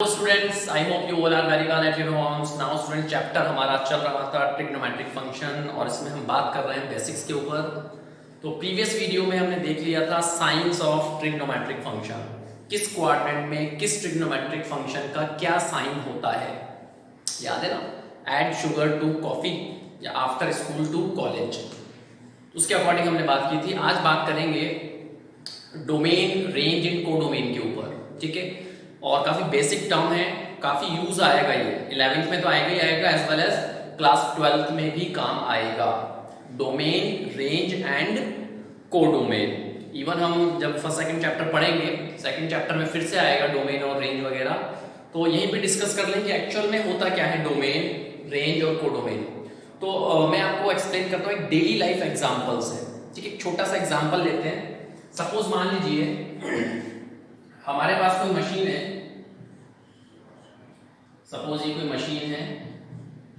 Hello students, I hope you all are very well at your homes. Now students, chapter हमारा चल रहा था trigonometric function और इसमें हम बात कर रहे हैं बेसिक्स के ऊपर। तो प्रीवियस वीडियो में हमने देख लिया था साइंस ऑफ ट्रिग्नोमेट्रिक फंक्शन, किस क्वाड्रेंट में किस ट्रिग्नोमेट्रिक फंक्शन का क्या साइन होता है, याद है ना? ऐड शुगर टू कॉफी या आफ्टर स्कूल टू कॉलेज, उसके अकॉर्डिंग हमने बात की थी। आज बात करेंगे डोमेन, रेंज इन कोडोमेन के ऊपर, ठीक है? और काफी बेसिक टर्म है, काफी यूज आएगा, ये 11th में तो आएगा ही आएगा, as well as class 12th में भी काम आएगा। Domain, range and codomain. Even हम जब फर्स्ट सेकंड चैप्टर पढ़ेंगे, सेकंड चैप्टर में फिर से आएगा डोमेन और रेंज वगैरह, तो यहीं पे डिस्कस कर लेंगे एक्चुअल में होता क्या है डोमेन, रेंज और कोडोमेन। तो मैं आपको एक्सप्लेन करता हूँ एक डेली लाइफ एग्जाम्पल से, ठीक है? छोटा सा एग्जाम्पल लेते हैं। सपोज मान लीजिए हमारे पास कोई मशीन है, सपोज ये कोई मशीन है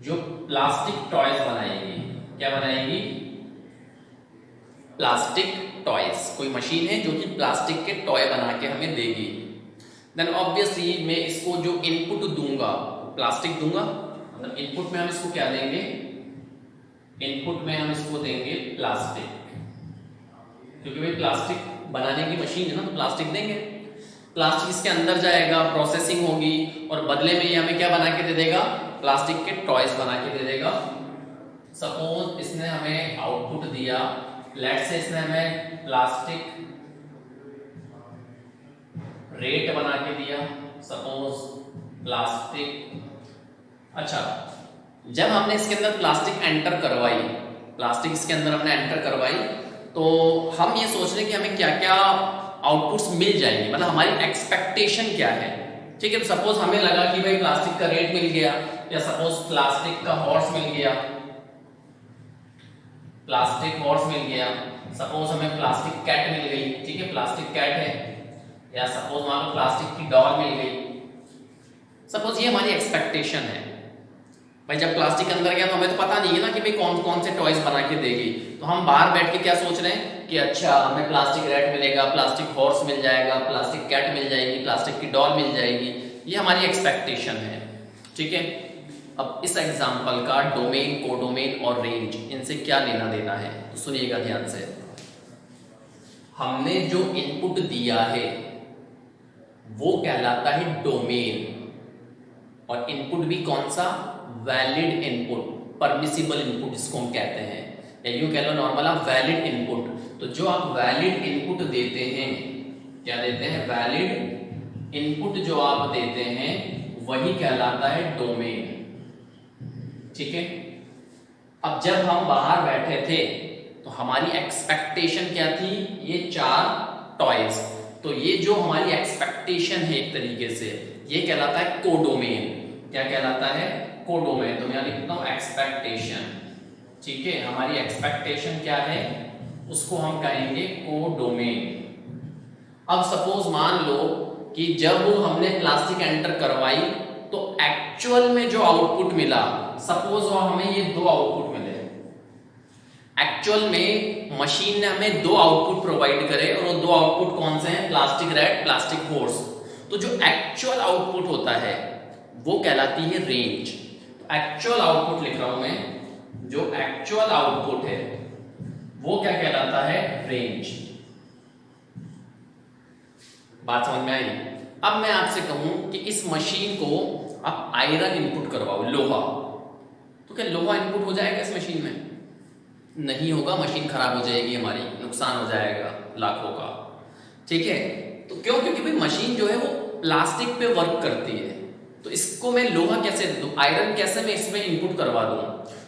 जो प्लास्टिक टॉयज बनाएगी। क्या बनाएगी? Plastic toys. कोई मशीन है जो कि प्लास्टिक के टॉय बना के हमें देगी। देन ऑब्वियसली मैं इसको जो इनपुट दूंगा, प्लास्टिक दूंगा, मतलब इनपुट में हम इसको क्या देंगे? इनपुट में हम इसको देंगे प्लास्टिक, क्योंकि भाई प्लास्टिक बनाने की मशीन है ना, तो प्लास्टिक देंगे। प्लास्टिक इसके अंदर जाएगा, प्रोसेसिंग होगी और बदले में ये हमें क्या बना के दे देगा? प्लास्टिक के टॉयज बना के दे देगा। सपोज इसने हमें आउटपुट दिया, लेट्स से इसने हमें प्लास्टिक रेट बना के दिया, सपोज प्लास्टिक। अच्छा, जब हमने इसके अंदर प्लास्टिक एंटर करवाई, प्लास्टिक इसके अंदर हमने एंटर करवाई, तो हम ये सोच रहे हैं कि हमें क्या क्या आउटपुट्स मिल जाएंगे, मतलब हमारी एक्सपेक्टेशन क्या है, ठीक है? तो सपोज हमें लगा कि भाई प्लास्टिक का रेट मिल गया, या सपोज प्लास्टिक का हॉर्स मिल गया, प्लास्टिक हॉर्स मिल गया। सपोज हमें प्लास्टिक कैट मिल गई, ठीक है? प्लास्टिक कैट है, या सपोज मान लो प्लास्टिक की डॉल मिल गई। सपोज ये हमारी एक्सपेक्टेशन है। भाई जब प्लास्टिक अंदर गया तो हमें तो पता नहीं है ना कि भाई कौन कौन से टॉयज बना के देगी, तो हम बाहर बैठ के क्या सोच रहे हैं कि अच्छा हमें प्लास्टिक रैट मिलेगा, प्लास्टिक हॉर्स मिल जाएगा, प्लास्टिक कैट मिल जाएगी, प्लास्टिक की डॉल मिल जाएगी। ये हमारी एक्सपेक्टेशन है, ठीक है? अब इस एग्जांपल का डोमेन, कोडोमेन और रेंज, इनसे क्या लेना देना है, तो सुनिएगा ध्यान से। हमने जो इनपुट दिया है वो कहलाता है डोमेन, और इनपुट भी कौन सा? वैलिड इनपुट, परमिसिबल इनपुट इसको हम कहते हैं, या यूं कह लो नॉर्मल आप वैलिड इनपुट। तो जो आप वैलिड इनपुट देते हैं, क्या देते हैं? वैलिड इनपुट जो आप देते हैं वही कहलाता है डोमेन, ठीक है? अब जब हम बाहर बैठे थे तो हमारी एक्सपेक्टेशन क्या थी? ये 4 टॉयज। तो ये जो हमारी एक्सपेक्टेशन है एक तरीके से, ये कहलाता है कोडोमेन। क्या कहलाता है? कोडोमेन। तो मैं लिखता हूं एक्सपेक्टेशन, ठीक है? हमारी एक्सपेक्टेशन क्या है, उसको हम कहेंगे कोडोमेन। अब सपोज मान लो कि जब हमने प्लास्टिक एंटर करवाई तो एक्चुअल में जो आउटपुट मिला, सपोज वो हमें ये 2 आउटपुट मिले। एक्चुअल में मशीन ने हमें 2 आउटपुट प्रोवाइड करे, और वो 2 आउटपुट कौन से हैं? Plastic rat, plastic horse. तो जो एक्चुअल आउटपुट होता है वो कहलाती है रेंज। एक्चुअल आउटपुट लिख रहा हूं मैं, जो एक्चुअल आउटपुट है वो क्या कहलाता है? रेंज। बात समझ में आई? अब मैं आपसे कहूं कि इस मशीन को आप आयरन इनपुट करवाओ, लोहा, तो क्या लोहा इनपुट हो जाएगा इस मशीन में? नहीं होगा, मशीन खराब हो जाएगी, हमारी नुकसान हो जाएगा लाखों का, ठीक है? तो क्यों? क्योंकि भाई मशीन जो है वो प्लास्टिक पे वर्क करती है, तो इसको मैं लोहा कैसे दूं, आयरन कैसे मैं इसमें इनपुट करवा दूं?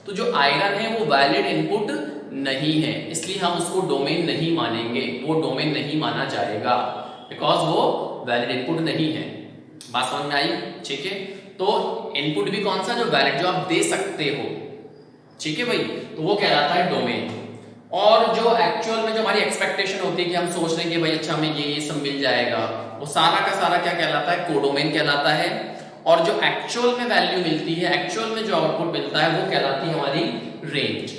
तो जो आयरन है वो वैलिड इनपुट नहीं है, इसलिए हम उसको डोमेन नहीं मानेंगे, वो डोमेन नहीं माना जाएगा, बिकॉज वो वैलिड इनपुट नहीं है। बात समझ में आई? ठीक है? तो इनपुट भी कौन सा? जो वैलिड, जो आप दे सकते हो, ठीक है भाई? तो वो कहलाता है डोमेन। और जो एक्चुअल में जो हमारी एक्सपेक्टेशन होती है कि हम सोच रहे हैं कि भाई अच्छा हमें ये सब मिल जाएगा, वो सारा का सारा क्या कहलाता है? कोडोमेन कहलाता है। और जो एक्चुअल में वैल्यू मिलती है, एक्चुअल में जो आउटपुट मिलता है वो कहलाती है हमारी रेंज।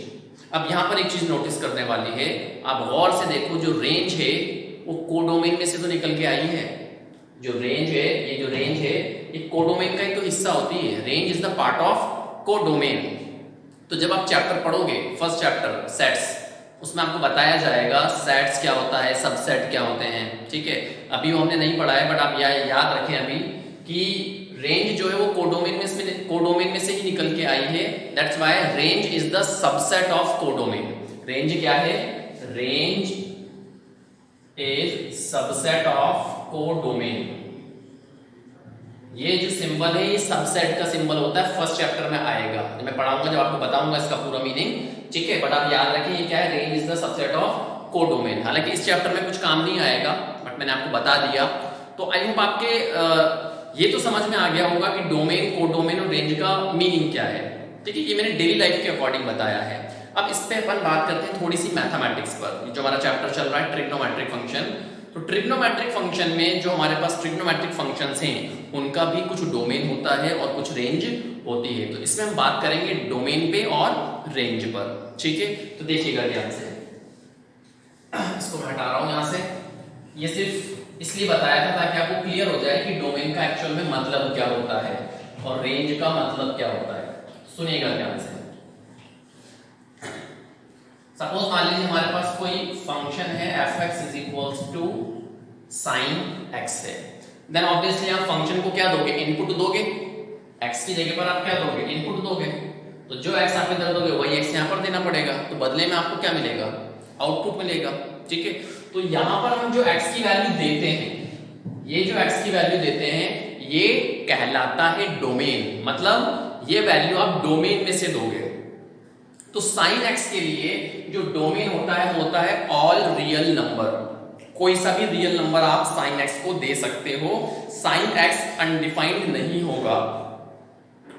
अब यहां पर एक चीज नोटिस करने वाली है, आप गौर से देखो, जो रेंज है वो कोडोमेन में से तो निकल के आई है। जो रेंज है, ये जो रेंज है एक कोडोमेन का ही तो हिस्सा होती है। Range is the part of codomain. तो जब आप चैप्टर पढ़ोगे, फर्स्ट चैप्टर सेट्स, उसमें आपको बताया जाएगा सेट्स क्या होता है, सबसेट क्या होते हैं, ठीक है। अभी वो हमने नहीं पढ़ा है, बट आप याद रखें अभी कि रेंज जो है वो कोडोमेन में से ही निकल के आई है। That's why range is the subset of codomain. Range क्या है? Range is subset of codomain. ये जो सिंबल है ये सबसेट का सिंबल होता है, फर्स्ट चैप्टर में आएगा, जब मैं पढ़ाऊंगा, जब आपको बताऊंगा इसका पूरा मीनिंग, ठीक है। बट आप याद रखें ये क्या है? Range is the subset of codomain. हालांकि इस चैप्टर में कुछ काम नहीं आएगा, बट मैंने आपको बता दिया। तो आई होप आपके ये तो समझ में आ गया होगा कि डोमेन, कोडोमेन और रेंज का मीनिंग क्या है, ठीक है। ये मैंने डेली लाइफ के अकॉर्डिंग बताया है। अब इस पे अपन बात करते हैं थोड़ी सी मैथमेटिक्स पर। जो हमारा चैप्टर चल रहा है ट्रिग्नोमेट्रिक फंक्शन, तो ट्रिग्नोमेट्रिक फंक्शन में जो हमारे पास ट्रिग्नोमेट्रिक फंक्शंस हैं उनका भी कुछ डोमेन होता है और कुछ रेंज होती है। तो इसमें हम बात करेंगे डोमेन पे और रेंज पर, ठीक है। तो देखिएगा ध्यान से, इसको मैं हटा रहा हूं यहां से। ये सिर्फ इसलिए बताया था ताकि आपको क्लियर हो जाए कि डोमेन का एक्चुअल में मतलब क्या होता है और रेंज का मतलब क्या होता है। सुनिएगा ध्यान से। सपोज मान लीजिए हमारे पास कोई फंक्शन है fx is equals to sine x है, देन ऑब्वियसली आप फंक्शन को क्या दोगे? इनपुट दोगे। x की जगह पर आप क्या दोगे? इनपुट दोगे। तो जो x आप इधर दोगे वही x यहां पर देना पड़ेगा। तो बदले में आपको क्या मिलेगा? आउटपुट मिलेगा, ठीक है। तो यहां पर हम जो x की वैल्यू देते हैं, ये जो x की वैल्यू देते हैं ये कहलाता है डोमेन। मतलब ये वैल्यू आप डोमेन में से दोगे। तो साइन x के लिए जो डोमेन होता है वो होता है ऑल रियल नंबर। कोई सा भी रियल नंबर आप साइन x को दे सकते हो। साइन x अनडिफाइंड नहीं होगा।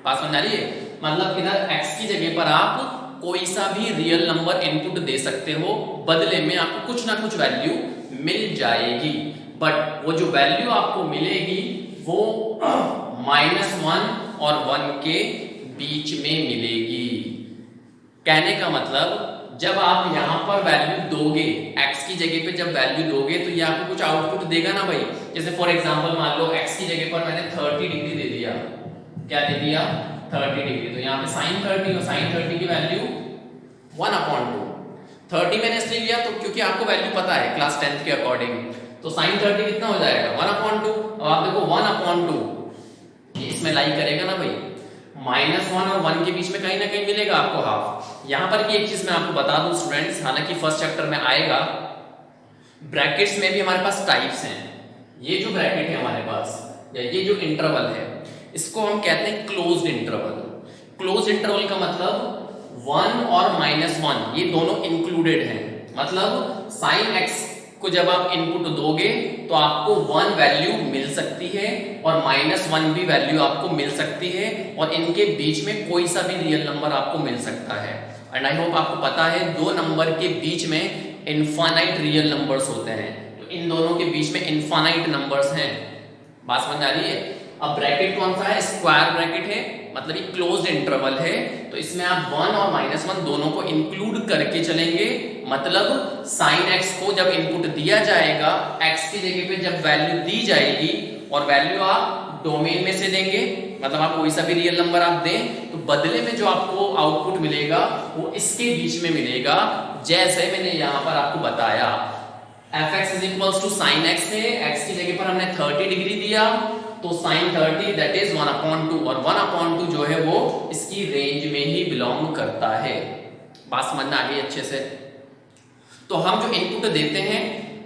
बात समझ आ रही है? मतलब इधर x की जगह पर आप कोई सा भी रियल नंबर इनपुट दे सकते हो, बदले में आपको कुछ ना कुछ वैल्यू मिल जाएगी। बट वो जो वैल्यू आपको मिलेगी वो -1 और 1 के बीच में मिलेगी। कहने का मतलब जब आप यहां पर वैल्यू दोगे, x की जगह पे जब वैल्यू दोगे तो ये आपको कुछ आउटपुट देगा ना भाई। जैसे फॉर एग्जांपल मान लो x की जगह पर मैंने 30 डिग्री दे दिया। क्या दे दिया? 30 डिग्री। तो यहाँ पे sin 30 और sin 30 की वैल्यू 1/2। 30 मैंने इसलिए लिया तो क्योंकि आपको वैल्यू पता है क्लास 10th के अकॉर्डिंग। तो sin 30 कितना हो जाएगा? 1/2। अब आप देखो 1/2 ये इसमें लाई करेगा ना भाई, -1 और 1 के बीच में कहीं ना कहीं मिलेगा आपको हाफ। यहां पर की एक चीज मैं आपको बता दूं स्टूडेंट्स, हालांकि फर्स्ट चैप्टर में आएगा, ब्रैकेट्स में भी हमारे पास टाइप्स हैं। ये जो ब्रैकेट है हमारे पास, या ये जो इंटरवल है, इसको हम कहते हैं क्लोज्ड इंटरवल। क्लोज्ड इंटरवल का मतलब 1 और -1 ये दोनों इंक्लूडेड हैं। मतलब sin x को जब आप इनपुट दोगे तो आपको 1 वैल्यू मिल सकती है और -1 भी वैल्यू आपको मिल सकती है, और इनके बीच में कोई सा भी रियल नंबर आपको मिल सकता है। एंड आई होप आपको पता है दो नंबर के बीच में इनफाइनाइट रियल नंबर्स होते हैं। तो इन दोनों के बीच में इनफाइनाइट नंबर्स हैं। बात समझ आ रही है? अब ब्रैकेट कौन सा है? स्क्वायर ब्रैकेट है, मतलब ये क्लोज्ड इंटरवल है। तो इसमें आप 1 और -1 दोनों को इंक्लूड करके चलेंगे। मतलब sin x को जब इनपुट दिया जाएगा, x की जगह पे जब वैल्यू दी जाएगी और वैल्यू आप डोमेन में से देंगे, मतलब आप कोई सा भी रियल नंबर आप दें, तो बदले में जो आपको आउटपुट मिलेगा वो इसके बीच में मिलेगा। जैसे मैंने यहां पर आपको बताया fx is equals to sin x है, x की जगह पर हमने 30 डिग्री दिया, तो sin 30 दैट इज 1/2, और 1/2 जो है वो इसकी रेंज में ही बिलोंग करता है। बात समझना आ गई अच्छे से? तो हम जो इनपुट देते हैं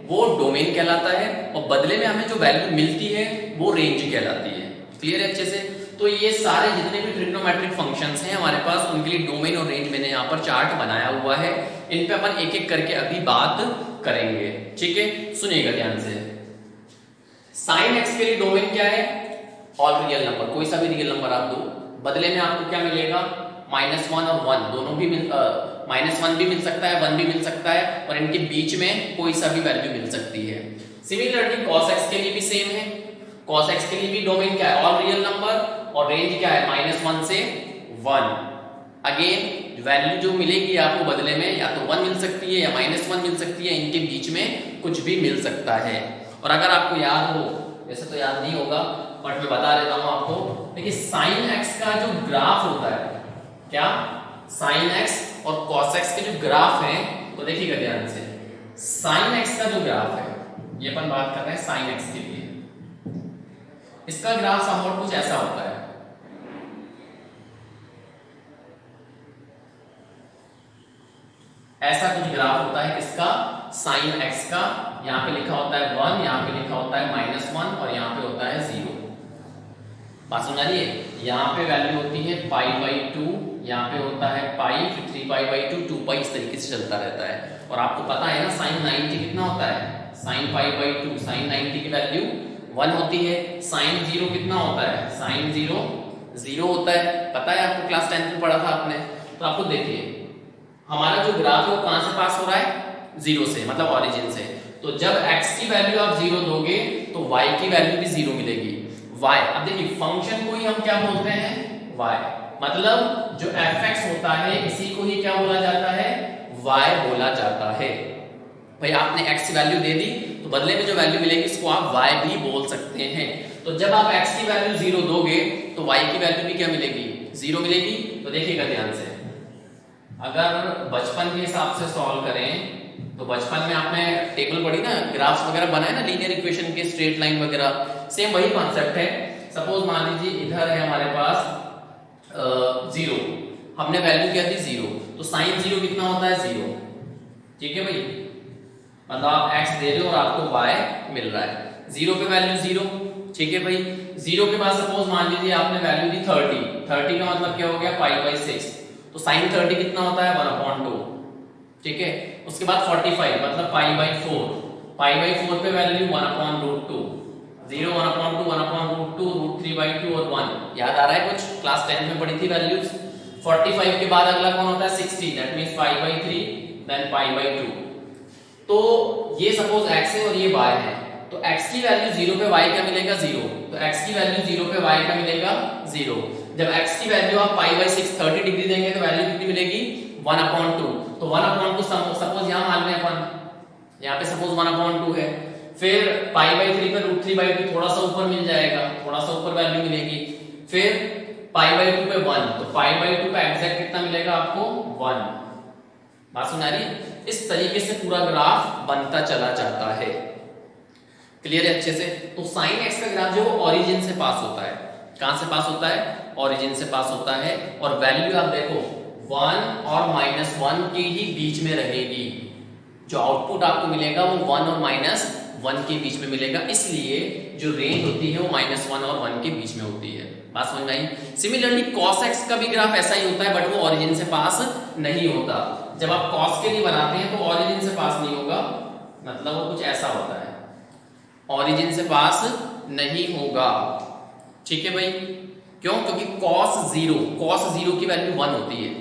वो डोमेन कहलाता है और बदले में हमें जो वैल्यू मिलती है वो रेंज कहलाती है। क्लियर है अच्छे से? तो ये सारे जितने भी ट्रिग्नोमेट्रिक फंक्शंस हैं हमारे पास, उनके लिए डोमेन और रेंज मैंने यहाँ पर चार्ट बनाया हुआ है। इन पे अपन एक एक करके अभी बात करेंगे, ठीक है। सुनिएगा ध्यान से। sin x के लिए डोमेन क्या है? ऑल रियल नंबर, कोई सा भी रियल नंबर आप दो, बदले में आपको क्या मिलेगा? -1 और 1 दोनों भी -1 भी मिल सकता है, 1 भी मिल सकता है, और इनके बीच में कोई सा भी वैल्यू मिल सकती है। सिमिलरली cos x के लिए भी सेम है। cos x के लिए भी डोमेन क्या है? ऑल रियल नंबर, और रेंज क्या है? -1 से 1। अगेन वैल्यू जो मिलेगी आपको बदले में या तो 1 मिल सकती है या -1 मिल सकती है, इनके बीच में कुछ भी मिल सकता है। और अगर आपको याद हो, वैसे तो याद नहीं होगा, बट मैं बता देता हूं आपको। देखिए साइन एक्स का जो ग्राफ होता है, क्या साइन एक्स और कॉस एक्स के जो ग्राफ हैं, तो देखिएगा ध्यान से, साइन एक्स का जो ग्राफ है, ये अपन बात कर रहे हैं साइन एक्स के लिए, इसका ग्राफ समवॉट कुछ ऐसा होता है। ऐसा कुछ ग्राफ होता है किसका, साइन एक्स का। यहां पे लिखा होता है 1, यहां पे लिखा होता है -1 और यहां पे होता है 0। बात समझ आ रही है? यहां पे वैल्यू होती है π/2, यहां पे होता है पाई, फिर 3π/2, 2π, इस तरीके से चलता रहता है। और आपको पता है ना साइन 90 कितना होता है, साइन π/2, साइन 90 की वैल्यू 1 होती है। साइन 0 कितना होता है, साइन 0 होता है, पता है आपको, क्लास 10 में पढ़ा था आपने। तो आपको देखिए हमारा जो ग्राफ है वो कहां से पास हो रहा है, 0 से, मतलब ओरिजिन से। तो जब x की वैल्यू आप 0 दोगे तो y की वैल्यू भी 0 मिलेगी। y, अब देखिए फंक्शन को ही हम क्या बोलते हैं, y, मतलब जो fx होता है इसी को ही क्या बोला जाता है, y बोला जाता है। भाई आपने x की वैल्यू दे दी तो बदले में जो वैल्यू मिलेगी इसको आप y भी बोल सकते हैं। तो जब आप x की वैल्यू 0 दोगे तो y की वैल्यू भी क्या मिलेगी, 0 मिलेगी। तो देखिएगा ध्यान से, अगर बचपन के हिसाब से सॉल्व करें तो बचपन में आपने टेबल पढ़ी ना, ग्राफ्स वगैरह बनाए ना, लीनियर इक्वेशन के, स्ट्रेट लाइन वगैरह, सेम वही कॉन्सेप्ट है। सपोज मान लीजिए इधर है हमारे पास 0, हमने वैल्यू क्या दी 0, तो साइन 0 कितना होता है, 0। ठीक है भाई, मतलब आप x दे रहे हो और आपको y मिल रहा है, 0 पे वैल्यू 0। ठीक है भाई, 0 के बाद सपोज मान लीजिए आपने वैल्यू दी 30 का मतलब क्या हो गया, π/6, तो साइन 30 कितना होता है, 1/2। ठीक है, उसके बाद 45 मतलब π/4 पे वैल्यू 1/√2, 0, 1/2, 1/√2, √3/2 और 1। याद आ रहा है कुछ, क्लास 10 में पढ़ी थी वैल्यूज। 45 के बाद अगला कौन होता है, 60, दैट मींस π/3, देन π/2। तो ये सपोज x है और ये y है, तो x की वैल्यू 0 पे y क्या मिलेगा, 0। तो x की वैल्यू 0 पे y क्या मिलेगा, 0। जब x की वैल्यू आप π/6 30 डिग्री देंगे तो वैल्यू कितनी मिलेगी, 1/2। तो 1/2 सपोज यहां मान लें अपन, यहां पे सपोज 1/2 है, फिर π/3 पे √3/2 थोड़ा सा ऊपर मिल जाएगा, थोड़ा सा ऊपर वैल्यू मिलेगी, फिर π/2 पे 1, तो π/2 पे एग्जैक्ट कितना मिलेगा आपको, 1। बात सुन आ रही है? इस तरीके से पूरा ग्राफ बनता चला जाता है। क्लियर है अच्छे से? तो साइन एक्स का ग्राफ जो है ओरिजिन से पास होता है, कहां से पास होता है, ओरिजिन से पास होता है। और वैल्यू आप देखो 1 और -1 के ही बीच में रहेगी, जो आउटपुट आपको मिलेगा वो 1 और -1 के बीच में मिलेगा, इसलिए जो रेंज होती है वो -1 और 1 के बीच में होती है। बात समझ में आई? सिमिलरली cos x का भी ग्राफ ऐसा ही होता है, बट वो ओरिजिन से पास नहीं होता। जब आप cos के लिए बनाते हैं तो ओरिजिन से पास नहीं होगा, मतलब वो कुछ ऐसा होता है, ओरिजिन से पास नहीं होगा। ठीक है भाई, क्यों? क्योंकि cos 0 की वैल्यू 1 होती है,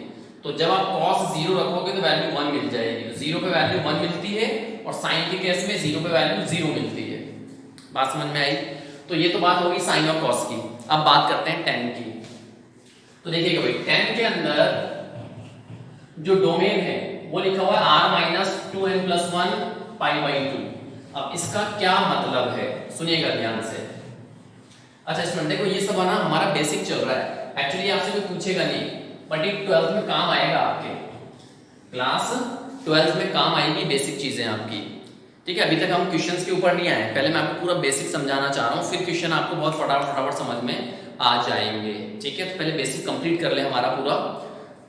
तो जब आप cos 0 रखोगे तो वैल्यू 1 मिल जाएगी। तो 0 पे वैल्यू 1 मिलती है और साइन के केस में 0 पे वैल्यू 0 मिलती है। बात समझ में आई? तो ये तो बात होगी साइन और cos की। अब बात करते हैं tan की। तो देखिएगा भाई, tan के अंदर जो डोमेन है वो लिखा हुआ है r-2n+1 π/2। अब इसका क्या मतलब है, सुनिएगा ध्यान से। अच्छा स्टूडेंट देखो, ये सब ना हमारा बेसिक चल रहा है, एक्चुअली आपसे कोई पूछेगा नहीं, बट ये 12th में काम आएगा, आपके क्लास 12th में काम आएगी बेसिक चीजें आपकी। ठीक है, अभी तक हम क्वेश्चंस के ऊपर नहीं आए, पहले मैं आपको पूरा बेसिक समझाना चाह रहा हूँ, फिर क्वेश्चन आपको बहुत फटाफट समझ में आ जाएंगे। ठीक है, तो पहले बेसिक कंप्लीट कर ले हमारा पूरा,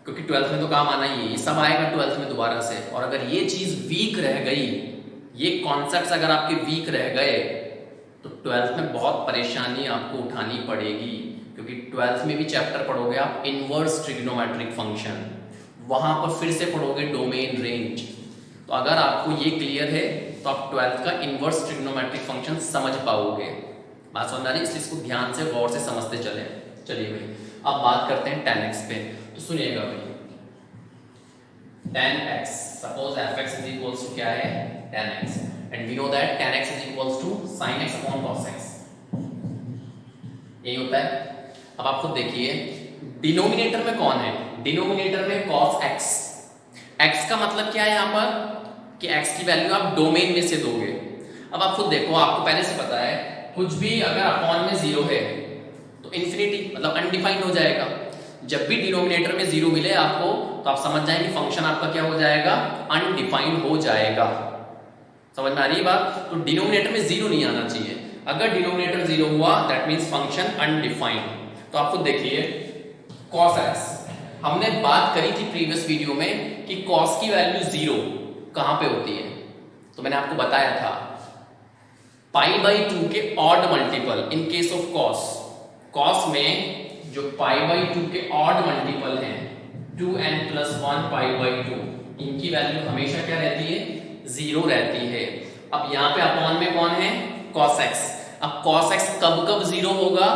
क्योंकि 12th में तो काम आना ही है, ये सब आएगा 12th में दोबारा से। और अगर ये चीज वीक रह गई, ये कॉन्सेप्ट्स अगर आपके वीक रह गए, तो 12th में बहुत परेशानी आपको उठानी पड़ेगी, क्योंकि 12th में भी चैप्टर पढ़ोगे आप इनवर्स ट्रिग्नोमेट्रिक फंक्शन, वहां पर फिर से पढ़ोगे डोमेन रेंज। तो अगर आपको ये क्लियर है तो आप 12th का इनवर्स ट्रिग्नोमेट्रिक फंक्शन समझ पाओगे। बात समझ आ रही है? इसलिए इसको ध्यान से गौर से समझते चले। चलिए भाई, अब बात करते हैं tan x पे। तो सुनिएगा भाई, tan x, suppose fx is equals to क्या है, tan x, and we know that tan x is equals to sin x upon cos x, यही होता है। अब आप खुद देखिए, डिनोमिनेटर में कौन है, डिनोमिनेटर में cos x। x का मतलब क्या है यहाँ पर, कि x की वैल्यू आप डोमेन में से दोगे। अब आप खुद देखो, आपको पहले से पता है कुछ भी अगर अपॉन में जीरो है तो इन्फिनिटी मतलब अनडिफाइंड हो जाएगा। जब भी डिनोमिनेटर में जीरो मिले आपको तो आप समझ जाएंगे फंक्शन आपका क्या हो जाएगा, अनडिफाइंड हो जाएगा। समझ में आ रही है बात? तो डिनोमिनेटर में जीरो नहीं आना चाहिए। अगर डिनोमिनेटर जीरो हुआ दैट मींस फंक्शन अनडिफाइंड। तो आप खुद देखिए cos x, हमने बात करी थी प्रीवियस वीडियो में कि cos की वैल्यू जीरो कहां पे होती है, तो मैंने आपको बताया था पाई बाई 2 के odd multiple in case of cos में जो पाई बाई 2 के ऑड मल्टीपल हैं 2n+1 पाई बाई 2, इनकी वैल्यू हमेशा क्या रहती है, जीरो रहती है। अब यहाँ पे अपॉन में कौन है, cos x। अब cos x कब कब जीरो होगा,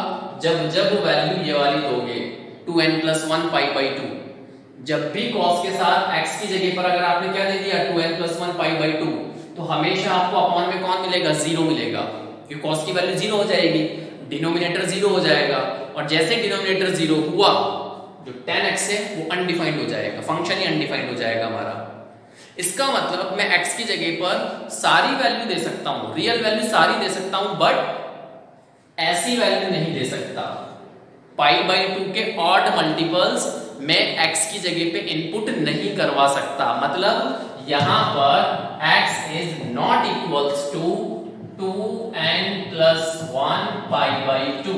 जब जब वैल्यू ये वाली दोगे 2n+1 पाई बाई 2। जब भी cos के साथ x की जगह पर अगर आपने क्या दे दिया 2n+1 पाई बाई 2, तो हमेशा आपको अपॉन में कौन मिलेगा, जीरो मिलेगा, क्योंकि cos की वैल्यू जीरो हो जाएगी, डिनोमिनेटर जीरो हो जाएगा। और जैसे डिनोमिनेटर जीरो हुआ जो 10x है वो अनडिफाइंड हो जाएगा, फंक्शन ही अनडिफाइंड हो जाएगा हमारा। इसका मतलब मैं x की जगह पर सारी वैल्यू दे सकता हूं, रियल वैल्यू सारी दे सकता हूं, बट ऐसी वैल्यू नहीं दे सकता। पाई बाई 2 के ऑड मल्टीपल्स मैं x की जगह पे इनपुट नहीं करवा सकता। मतलब यहां पर x is not equals to 2n+1 pi by 2।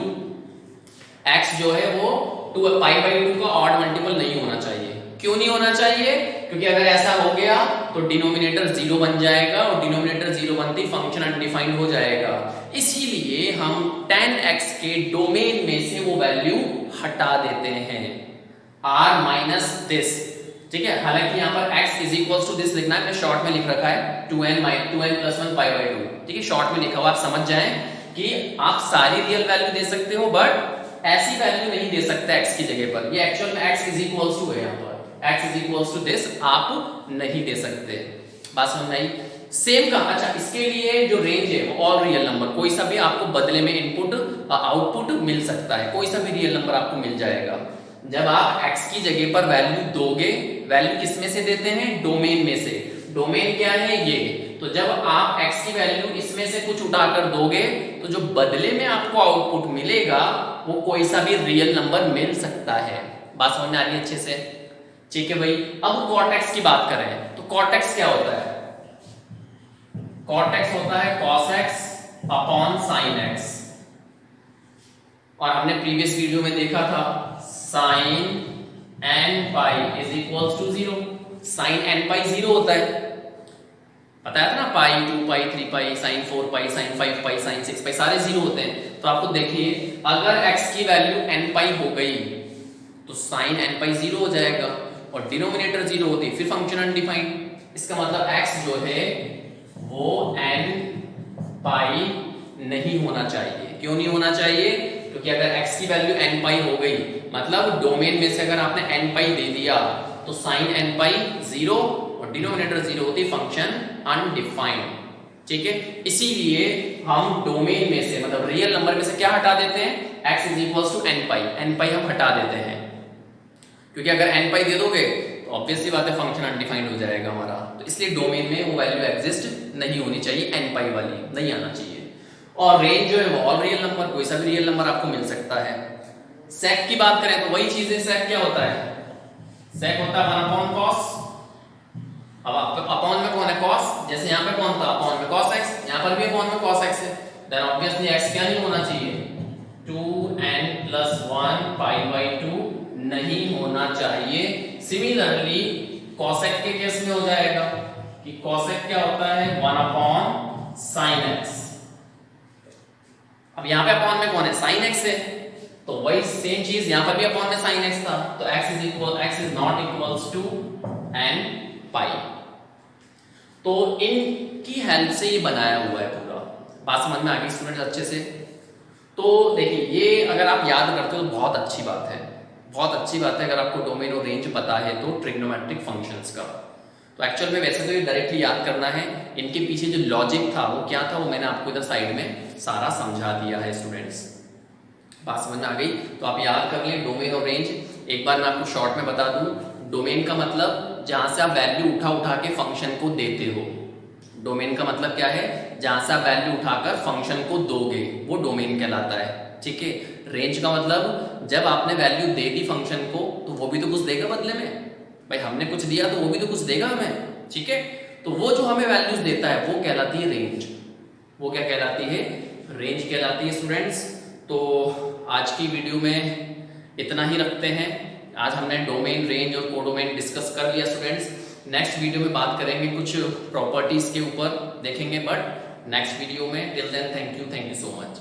x जो है वो पाई बाई 2 का ऑड मल्टीपल नहीं होना चाहिए। क्यों नहीं होना चाहिए, क्योंकि अगर ऐसा हो गया तो डिनोमिनेटर जीरो बन जाएगा, और डिनोमिनेटर जीरो बनते ही फंक्शन अनडिफाइंड हो जाएगा। इसीलिए हम 10x के डोमेन में से वो वैल्यू हटा देते हैं, r माइनस दिस। ठीक है, हालांकि यहाँ पर x is equals to this लिखना है, मैं शॉर्ट में लिख रखा है 2n+1 पाई बाई 2। ठीक है, शॉर्ट में लिखा हुआ, आप समझ जाएं कि आप सारी रियल वैल्यू दे सकते हो बट ऐसी वैल्यू नहीं दे सकते x की जगह पर। ये एक्चुअल में x इज इक्वल्स टू है, यहाँ पर x is equals to this आप नहीं दे सकते। बात समझ में आई? सेम का अच्छा, इसके लिए जो रेंज है वो ऑल रियल नंबर, कोई सा भी आपको बदले में इनपुट आउटपुट मिल सकता है, कोई सा भी रियल नंबर आपको मिल जाएगा। जब आप x की जगह पर वैल्यू दोगे, वैल्यू किस में से देते हैं, डोमेन में से। डोमेन क्या है, ये। तो जब आप x की वैल्यू इसमें से कुछ उठाकर दोगे तो जो बदले में आपको आउटपुट मिलेगा वो कोई सा भी रियल नंबर मिल सकता है। बात समझ में आ रही है अच्छे से? ठीक है भाई। अब cot x की बात करें तो cot x क्या होता है, cot x होता है cos x upon sin x। और हमने प्रीवियस वीडियो में देखा था sin n pi is equals to 0। sin n pi 0 होता है, बताया था ना, पाई 2 पाई 3 पाई sin 4 पाई sin 5 पाई sin 6 पाई सारे 0 होते हैं। तो आपको देखिए अगर x की वैल्यू n पाई हो गई तो sin n पाई 0 हो जाएगा, और डिनोमिनेटर 0 होती है फिर फंक्शन अनडिफाइंड। इसका मतलब x जो है वो n पाई नहीं होना चाहिए। क्यों नहीं होना चाहिए, क्योंकि अगर x की वैल्यू n पाई हो गई मतलब डोमेन में से अगर आपने n पाई दे दिया तो sin n पाई 0 और डिनोमिनेटर 0 होती फंक्शन अनडिफाइंड। ठीक है, इसीलिए हम डोमेन में से मतलब रियल नंबर में से क्या हटा देते हैं, x is equals to n pi हम हटा देते हैं, क्योंकि अगर n पाई दे दोगे तो ऑब्वियसली बात है फंक्शन अनडिफाइंड हो जाएगा हमारा। तो इसलिए डोमेन में वो वैल्यू एग्जिस्ट नहीं होनी चाहिए, n पाई वाली नहीं आना चाहिए। और रेंज जो है वो ऑल रियल नंबर, कोई सा भी रियल नंबर आपको मिल सकता है। sec की बात करें तो वही चीज है, sec क्या होता है, sec होता है 1 अपॉन cos। अब आपका अपॉन में कौन है, cos, जैसे यहाँ पे कौन था अपॉन में cos x, यहाँ पर भी अपॉन में cos x है, देन ऑब्वियसली x क्या नहीं होना चाहिए, 2n+1 पाई बाई 2 नहीं होना चाहिए। सिमिलरली cosec के केस में हो जाएगा कि cosec क्या होता है 1 अपॉन sin x। अब यहाँ पे अपॉन में कौन है, sin x है, तो वही सेम चीज यहाँ पर भी अपॉन में sin x था, तो x is not equals to n pi. तो इनकी हेल्प से ये बनाया हुआ है पूरा। बात समझ में आ गई स्टूडेंट्स अच्छे से? तो देखिए ये अगर आप याद करते हो तो बहुत अच्छी बात है, बहुत अच्छी बात है अगर आपको डोमेन और रेंज पता है तो ट्रिग्नोमेट्रिक फंक्शंस का। तो एक्चुअल में वैसे तो ये डायरेक्टली याद करना है, इनके पीछे जो लॉजिक था वो क्या था वो मैंने आपको इधर साइड में सारा समझा दिया है स्टूडेंट्स। बात समझ में आ गई? तो आप याद कर लें डोमेन और रेंज। एक बार मैं आपको शॉर्ट में बता दूं, डोमेन का मतलब जहां से आप वैल्यू उठा के फंक्शन को देते हो, डोमेन का मतलब क्या है, जहां से आप वैल्यू उठाकर फंक्शन को दोगे वो डोमेन कहलाता है। ठीक है, रेंज का मतलब जब आपने वैल्यू दे दी फंक्शन को तो वो भी तो कुछ देगा बदले में, भाई हमने कुछ दिया तो वो भी तो कुछ देगा हमें। ठीक है, तो वो जो हमें वैल्यूज देता है वो कहलाती है रेंज। वो क्या कहलाती है, रेंज कहलाती है स्टूडेंट्स। तो आज की वीडियो में इतना ही रखते हैं। आज हमने डोमेन, रेंज और कोडोमेन डिस्कस कर लिया स्टूडेंट्स। नेक्स्ट वीडियो में बात करेंगे कुछ प्रॉपर्टीज के ऊपर देखेंगे, बट नेक्स्ट वीडियो में। Till then thank you so much.